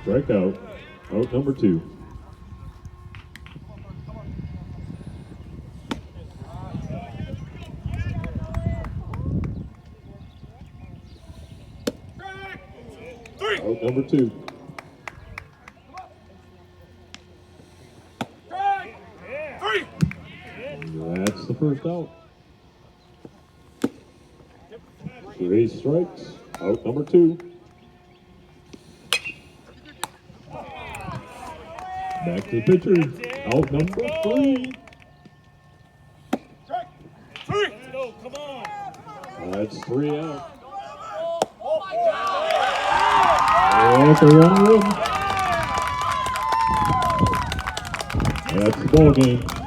Strikeout. Out number 2. Out number 2. That's the first out. 3 strikes. Out number 2. Back to the pitcher. Out number 3. Go, come on. That's 3 out. That's a 1 run. That's the ball game.